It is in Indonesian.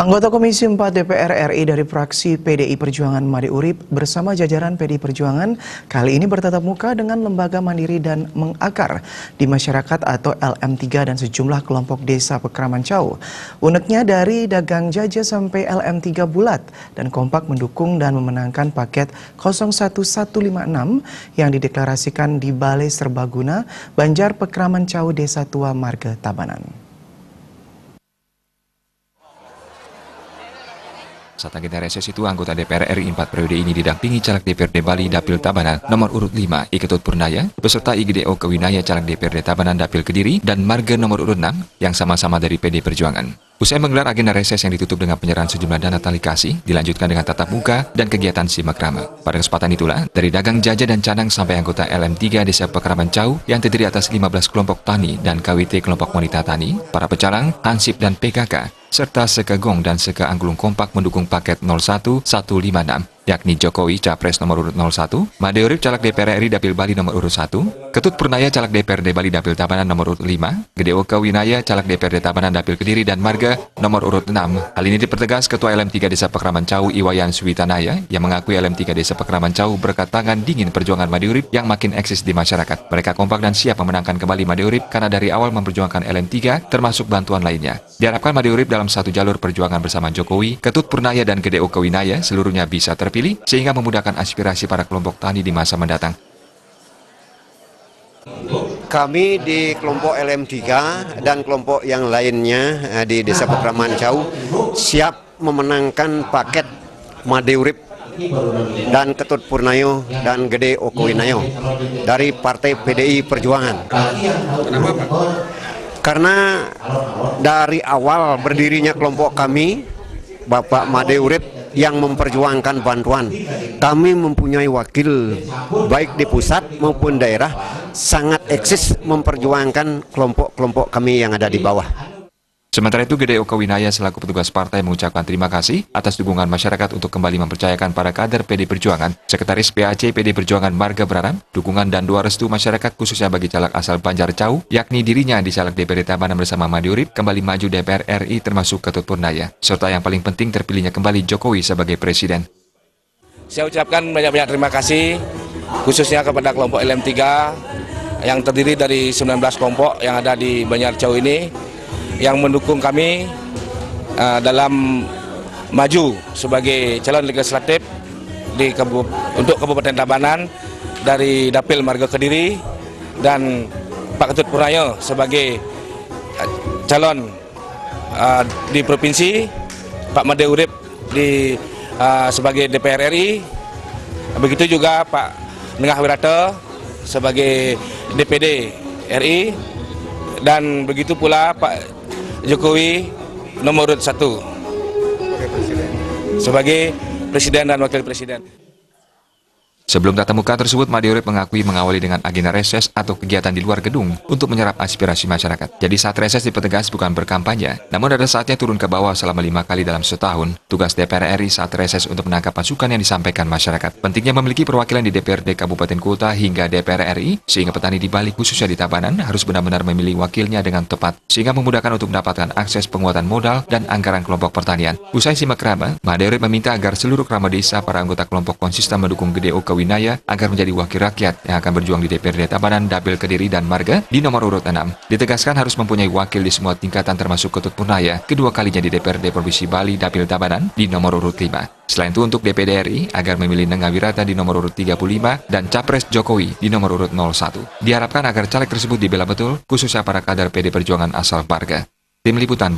Anggota Komisi 4 DPR RI dari fraksi PDI Perjuangan Made Urip bersama jajaran PDI Perjuangan kali ini bertatap muka dengan lembaga mandiri dan mengakar di masyarakat atau LM3 dan sejumlah kelompok desa Pekraman Cau. Uniknya dari dagang jaja sampai LM3 bulat dan kompak mendukung dan memenangkan paket 01156 yang dideklarasikan di Balai Serbaguna, Banjar Pekraman Cau, Desa Tua Marga Tabanan. Saat agenda reses itu, anggota DPR RI 4 periode ini didampingi caleg DPRD Bali Dapil Tabanan nomor urut 5 Iketut Purnaya, beserta IGDO Kewinaya caleg DPRD Tabanan Dapil Kediri, dan Marga nomor urut 6 yang sama-sama dari PD Perjuangan. Usai menggelar agenda reses yang ditutup dengan penyerahan sejumlah dana tali kasih, dilanjutkan dengan tatap muka dan kegiatan simak rama. Pada kesempatan itulah, dari dagang jaja dan canang sampai anggota LM3 Desa Pekraman Cau yang terdiri atas 15 kelompok tani dan KWT kelompok wanita tani, para pecalang, Hansip dan PKK, serta Sekegong dan Seka Angklung kompak mendukung paket 01156, yakni Jokowi Capres nomor urut 01, Made Urip caleg DPR RI Dapil Bali nomor urut 1, Ketut Purnaya caleg DPRD Bali Dapil Tabanan nomor urut 5, GDO Kewinaya caleg DPRD Tabanan Dapil Kediri, dan Marga nomor urut 6. Hal ini dipertegas Ketua LM3 Desa Pekraman Cau Iwayan Suwitanaya yang mengakui LM3 Desa Pekraman Cau berkat tangan dingin perjuangan Made Urip yang makin eksis di masyarakat. Mereka kompak dan siap memenangkan kembali Made Urip karena dari awal memperjuangkan LM3 termasuk bantuan lainnya. Diharapkan Made Urip dalam satu jalur perjuangan bersama Jokowi, Ketut Purnaya dan GDO Kewinaya seluruhnya bisa terpilih sehingga memudahkan aspirasi para kelompok tani di masa mendatang. Kami di kelompok LM3 dan kelompok yang lainnya di Desa Pekraman Cau siap memenangkan paket Made Urip dan Ketut Purnayo dan Gede Okowinayo dari Partai PDI Perjuangan. Kenapa, Pak? Karena dari awal berdirinya kelompok kami, Bapak Made Urip yang memperjuangkan bantuan. Kami mempunyai wakil baik di pusat maupun daerah sangat eksis memperjuangkan kelompok-kelompok kami yang ada di bawah. Sementara itu, GDO Kewinaya selaku petugas partai mengucapkan terima kasih atas dukungan masyarakat untuk kembali mempercayakan para kader PD Perjuangan. Sekretaris PAC PD Perjuangan Marga berharap dukungan dan doa restu masyarakat khususnya bagi caleg asal Banjar Cau, yakni dirinya di caleg DPRD Tabanan bersama Made Urip kembali maju DPR RI termasuk Ketut Purnaya, serta yang paling penting terpilihnya kembali Jokowi sebagai presiden. Saya ucapkan banyak-banyak terima kasih khususnya kepada kelompok LM3 yang terdiri dari 19 kelompok yang ada di Banjar Cau ini yang mendukung kami dalam maju sebagai calon legislatif untuk Kabupaten Tabanan dari Dapil Marga Kediri, dan Pak Ketut Purnayo sebagai calon di provinsi, Pak Made Urip sebagai DPR RI, begitu juga Pak Nengah Wirata sebagai DPD RI, dan begitu pula Pak Jokowi nomor urut 1 sebagai presiden dan wakil presiden. Sebelum tatap muka tersebut, Made Urip mengakui mengawali dengan agenda reses atau kegiatan di luar gedung untuk menyerap aspirasi masyarakat. Jadi saat reses dipertegas bukan berkampanye, namun ada saatnya turun ke bawah selama 5 kali dalam setahun. Tugas DPR RI saat reses untuk menangkap masukan yang disampaikan masyarakat. Pentingnya memiliki perwakilan di DPRD Kabupaten Kota hingga DPR RI, sehingga petani di Bali khususnya di Tabanan harus benar-benar memilih wakilnya dengan tepat, sehingga memudahkan untuk mendapatkan akses penguatan modal dan anggaran kelompok pertanian. Usai simak rama, Made Urip meminta agar seluruh keramat desa para anggota kelompok konsisten mendukung GDO Kewinaya agar menjadi wakil rakyat yang akan berjuang di DPRD Tabanan, Dapil Kediri, dan Marga di nomor urut 6. Ditegaskan harus mempunyai wakil di semua tingkatan termasuk Ketut Purnaya, kedua kalinya di DPRD Provinsi Bali Dapil Tabanan di nomor urut 5. Selain itu untuk DPD RI agar memilih Nengah Wirata di nomor urut 35 dan Capres Jokowi di nomor urut 01. Diharapkan agar caleg tersebut dibela betul, khususnya para kader PD Perjuangan asal Marga. Tim Liputan